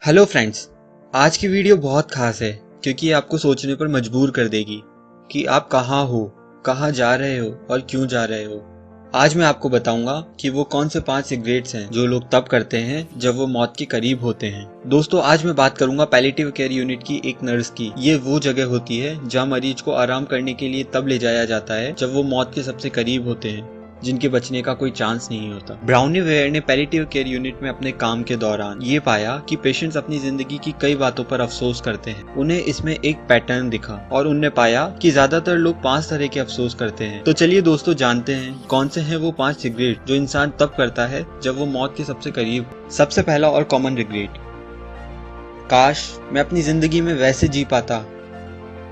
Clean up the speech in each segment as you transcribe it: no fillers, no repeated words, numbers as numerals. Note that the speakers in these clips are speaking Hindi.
हेलो फ्रेंड्स, आज की वीडियो बहुत खास है क्योंकि ये आपको सोचने पर मजबूर कर देगी कि आप कहाँ हो, कहाँ जा रहे हो और क्यों जा रहे हो। आज मैं आपको बताऊंगा कि वो कौन से 5 रिग्रेट्स हैं जो लोग तब करते हैं जब वो मौत के करीब होते हैं। दोस्तों, आज मैं बात करूंगा पैलिएटिव केयर यूनिट की एक नर्स की। ये वो जगह होती है जहाँ मरीज को आराम करने के लिए तब ले जाया जाता है जब वो मौत के सबसे करीब होते हैं, जिनके बचने का कोई चांस नहीं होता। ब्राउनी वेयर ने पैलिएटिव केयर यूनिट में अपने काम के दौरान ये पाया कि पेशेंट्स अपनी जिंदगी की कई बातों पर अफसोस करते हैं। उन्हें इसमें एक पैटर्न दिखा और उन्हें पाया कि ज्यादातर लोग 5 तरह के अफसोस करते हैं। तो चलिए दोस्तों, जानते हैं कौन से हैं वो 5 रिग्रेट जो इंसान तब करता है जब वो मौत के सबसे करीब। सबसे पहला और कॉमन रिग्रेट, काश मैं अपनी जिंदगी में वैसे जी पाता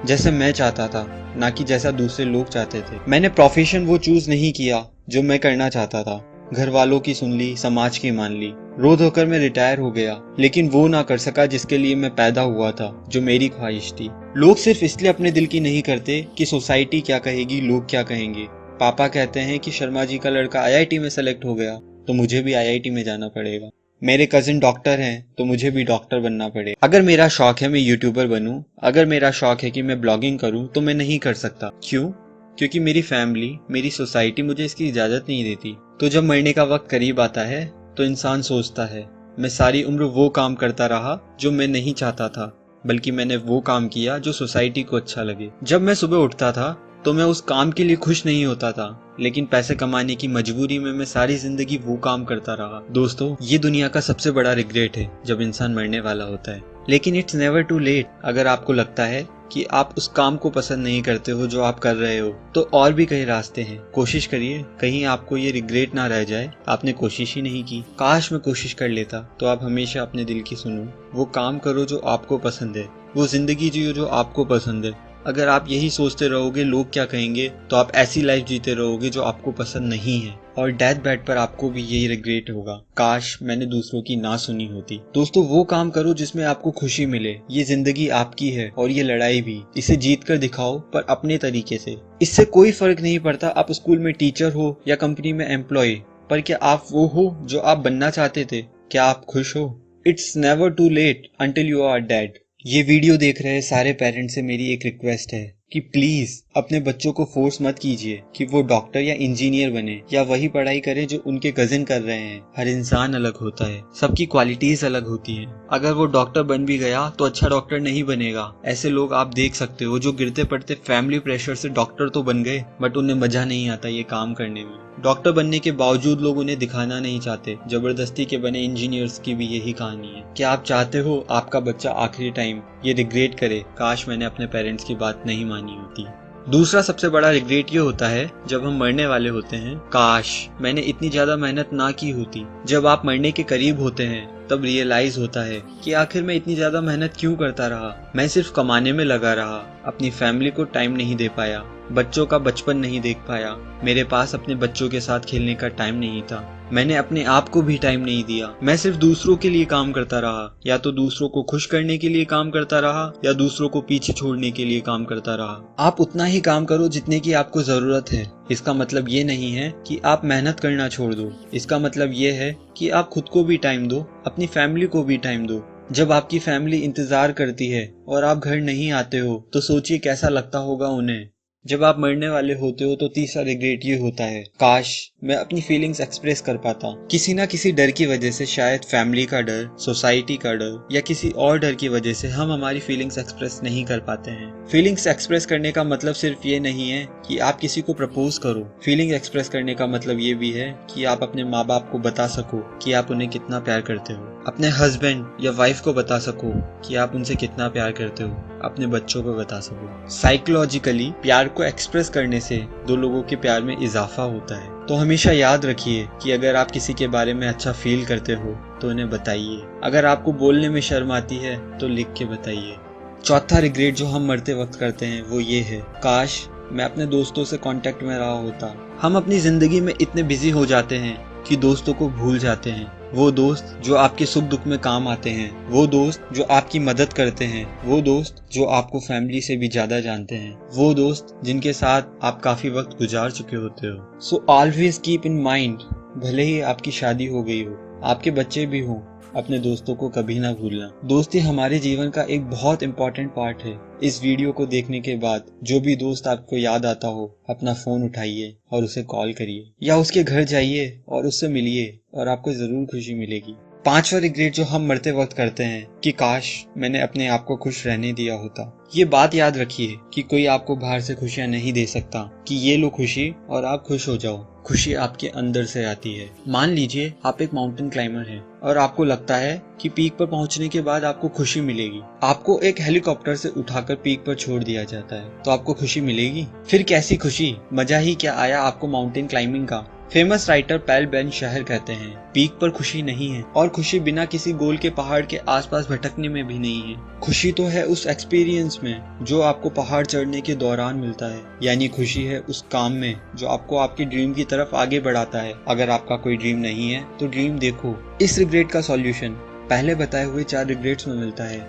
जैसे मैं चाहता था, ना कि जैसा दूसरे लोग चाहते थे। मैंने प्रोफेशन वो चूज नहीं किया जो मैं करना चाहता था। घर वालों की सुन ली, समाज की मान ली। रो धोकर मैं रिटायर हो गया, लेकिन वो ना कर सका जिसके लिए मैं पैदा हुआ था, जो मेरी ख्वाहिश थी। लोग सिर्फ इसलिए अपने दिल की नहीं करते कि सोसाइटी क्या कहेगी, लोग क्या कहेंगे। पापा कहते हैं कि शर्मा जी का लड़का आईआईटी में सेलेक्ट हो गया, तो मुझे भी आईआईटी में जाना पड़ेगा। मेरे कजिन डॉक्टर हैं, तो मुझे भी डॉक्टर बनना पड़ेगा। अगर मेरा शौक है मैं यूट्यूबर बनूं, अगर मेरा शौक है कि मैं ब्लॉगिंग करूं, तो मैं नहीं कर सकता। क्यों? क्योंकि मेरी फैमिली, मेरी सोसाइटी मुझे इसकी इजाजत नहीं देती। तो जब मरने का वक्त करीब आता है तो इंसान सोचता है, मैं सारी उम्र वो काम करता रहा जो मैं नहीं चाहता था, बल्कि मैंने वो काम किया जो सोसाइटी को अच्छा लगे। जब मैं सुबह उठता था तो मैं उस काम के लिए खुश नहीं होता था, लेकिन पैसे कमाने की मजबूरी में मैं सारी जिंदगी वो काम करता रहा। दोस्तों, ये दुनिया का सबसे बड़ा रिग्रेट है जब इंसान मरने वाला होता है। लेकिन इट्स नेवर टू लेट। अगर आपको लगता है कि आप उस काम को पसंद नहीं करते हो जो आप कर रहे हो, तो और भी कई रास्ते हैं। कोशिश करिए, कहीं आपको ये रिग्रेट ना रह जाए आपने कोशिश ही नहीं की। काश मैं कोशिश कर लेता। तो आप हमेशा अपने दिल की सुनो, वो काम करो जो आपको पसंद है, वो जिंदगी जियो जो आपको पसंद है। अगर आप यही सोचते रहोगे लोग क्या कहेंगे, तो आप ऐसी लाइफ जीते रहोगे जो आपको पसंद नहीं है, और डेथ बेड पर आपको भी यही रिग्रेट होगा, काश मैंने दूसरों की ना सुनी होती। दोस्तों, वो काम करो जिसमें आपको खुशी मिले। ये जिंदगी आपकी है और ये लड़ाई भी। इसे जीत कर दिखाओ, पर अपने तरीके से। इससे कोई फर्क नहीं पड़ता आप स्कूल में टीचर हो या कंपनी में एम्प्लॉय, पर क्या आप वो हो जो आप बनना चाहते थे? क्या आप खुश हो? It's never too late until you are dead. ये वीडियो देख रहे सारे पेरेंट्स से मेरी एक रिक्वेस्ट है कि प्लीज अपने बच्चों को फोर्स मत कीजिए कि वो डॉक्टर या इंजीनियर बने या वही पढ़ाई करें जो उनके कजिन कर रहे हैं। हर इंसान अलग होता है, सबकी क्वालिटीज अलग होती हैं। अगर वो डॉक्टर बन भी गया तो अच्छा डॉक्टर नहीं बनेगा। ऐसे लोग आप देख सकते हो जो गिरते पड़ते फैमिली प्रेशर से डॉक्टर तो बन गए, बट उन्हें मजा नहीं आता ये काम करने में। डॉक्टर बनने के बावजूद लोग उन्हें दिखाना नहीं चाहते। जबरदस्ती के बने इंजीनियर्स की भी यही कहानी है। क्या आप चाहते हो आपका बच्चा आखिरी टाइम ये रिग्रेट करे, काश मैंने अपने पेरेंट्स की बात नहीं मानी होती? दूसरा सबसे बड़ा रिग्रेट ये होता है जब हम मरने वाले होते हैं, काश मैंने इतनी ज्यादा मेहनत ना की होती। जब आप मरने के करीब होते हैं तब रियलाइज होता है कि आखिर मैं इतनी ज्यादा मेहनत क्यों करता रहा। मैं सिर्फ कमाने में लगा रहा, अपनी फैमिली को टाइम नहीं दे पाया, बच्चों का बचपन नहीं देख पाया। मेरे पास अपने बच्चों के साथ खेलने का टाइम नहीं था। मैंने अपने आप को भी टाइम नहीं दिया। मैं सिर्फ दूसरों के लिए काम करता रहा, या तो दूसरों को खुश करने के लिए काम करता रहा या दूसरों को पीछे छोड़ने के लिए काम करता रहा। आप उतना ही काम करो जितने की आपको जरूरत है। इसका मतलब ये नहीं है कि आप मेहनत करना छोड़ दो। इसका मतलब ये है कि आप खुद को भी टाइम दो, अपनी फैमिली को भी टाइम दो। जब आपकी फैमिली इंतजार करती है और आप घर नहीं आते हो, तो सोचिए कैसा लगता होगा उन्हें। जब आप मरने वाले होते हो तो तीसरा रिग्रेट ये होता है, काश मैं अपनी फीलिंग्स एक्सप्रेस कर पाता। किसी ना किसी डर की वजह से, शायद फैमिली का डर, सोसाइटी का डर या किसी और डर की वजह से हम हमारी फीलिंग्स एक्सप्रेस नहीं कर पाते हैं। फीलिंग्स एक्सप्रेस करने का मतलब सिर्फ ये नहीं है कि आप किसी को प्रपोज करो। फीलिंग एक्सप्रेस करने का मतलब ये भी है कि आप अपने माँ बाप को बता सको कि आप उन्हें कितना प्यार करते हो, अपने हस्बैंड या वाइफ को बता सको कि आप उनसे कितना प्यार करते हो, अपने बच्चों को बता सको। साइकोलॉजिकली प्यार को एक्सप्रेस करने से दो लोगों के प्यार में इजाफा होता है। तो हमेशा याद रखिए कि अगर आप किसी के बारे में अच्छा फील करते हो तो उन्हें बताइए। अगर आपको बोलने में शर्म आती है तो लिख के बताइए। चौथा रिग्रेट जो हम मरते वक्त करते हैं वो ये है, काश मैं अपने दोस्तों से कांटेक्ट में रहा होता। हम अपनी जिंदगी में इतने बिजी हो जाते हैं कि दोस्तों को भूल जाते हैं। वो दोस्त जो आपके सुख दुख में काम आते हैं, वो दोस्त जो आपकी मदद करते हैं, वो दोस्त जो आपको फैमिली से भी ज्यादा जानते हैं, वो दोस्त जिनके साथ आप काफी वक्त गुजार चुके होते हो। So always keep in mind, भले ही आपकी शादी हो गई हो, आपके बच्चे भी हों, अपने दोस्तों को कभी ना भूलना। दोस्ती हमारे जीवन का एक बहुत इंपॉर्टेंट पार्ट है। इस वीडियो को देखने के बाद जो भी दोस्त आपको याद आता हो, अपना फोन उठाइए और उसे कॉल करिए या उसके घर जाइए और उससे मिलिए और आपको जरूर खुशी मिलेगी। पांचवा रिग्रेट जो हम मरते वक्त करते हैं कि काश मैंने अपने आप को खुश रहने दिया होता। ये बात याद रखिए कि कोई आपको बाहर से खुशियां नहीं दे सकता कि ये लो खुशी और आप खुश हो जाओ। खुशी आपके अंदर से आती है। मान लीजिए आप एक माउंटेन क्लाइंबर हैं और आपको लगता है कि पीक पर पहुंचने के बाद आपको खुशी मिलेगी। आपको एक हेलीकॉप्टर से उठाकर पीक पर छोड़ दिया जाता है तो आपको खुशी मिलेगी? फिर कैसी खुशी, मजा ही क्या आया आपको माउंटेन क्लाइंबिंग का। फेमस राइटर पैल बेन शहर कहते हैं, पीक पर खुशी नहीं है और खुशी बिना किसी गोल के पहाड़ के आसपास भटकने में भी नहीं है। खुशी तो है उस एक्सपीरियंस में जो आपको पहाड़ चढ़ने के दौरान मिलता है। यानी खुशी है उस काम में जो आपको आपकी ड्रीम की तरफ आगे बढ़ाता है। अगर आपका कोई ड्रीम नहीं है तो ड्रीम देखो। इस रिग्रेट का सॉल्यूशन पहले बताए हुए 4 रिग्रेट्स में मिलता है।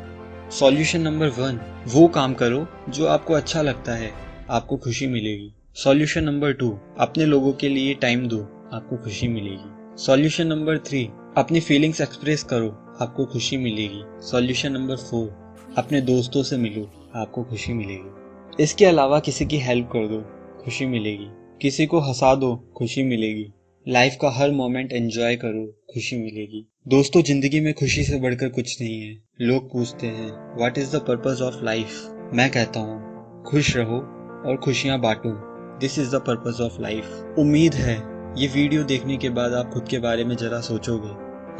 सॉल्यूशन नंबर 1, वो काम करो जो आपको अच्छा लगता है, आपको खुशी मिलेगी। सॉल्यूशन नंबर 2, अपने लोगों के लिए टाइम दो, आपको खुशी मिलेगी। सॉल्यूशन नंबर 3, अपनी फीलिंग्स एक्सप्रेस करो, आपको खुशी मिलेगी। सॉल्यूशन नंबर 4, अपने दोस्तों से मिलो, आपको खुशी मिलेगी। इसके अलावा किसी की हेल्प कर दो, खुशी मिलेगी। किसी को हंसा दो, खुशी मिलेगी। लाइफ का हर मोमेंट एंजॉय करो, खुशी मिलेगी। दोस्तों, जिंदगी में खुशी से बढ़कर कुछ नहीं है। लोग पूछते हैं what is the purpose of life. मैं कहता हूँ खुश रहो और खुशियाँ बांटो। This is the purpose of life. उम्मीद है ये वीडियो देखने के बाद आप खुद के बारे में जरा सोचोगे।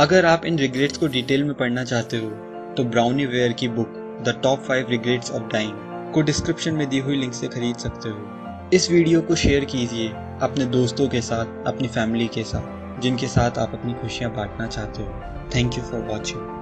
अगर आप इन रिग्रेट्स को डिटेल में पढ़ना चाहते हो तो ब्राउनी वेयर की book the top 5 regrets of dying को डिस्क्रिप्शन में दी हुई लिंक से खरीद सकते हो। इस वीडियो को शेयर कीजिए अपने दोस्तों के साथ, अपनी फैमिली के साथ, जिनके साथ आप अपनी खुशियाँ बांटना चाहते हो। Thank you for watching.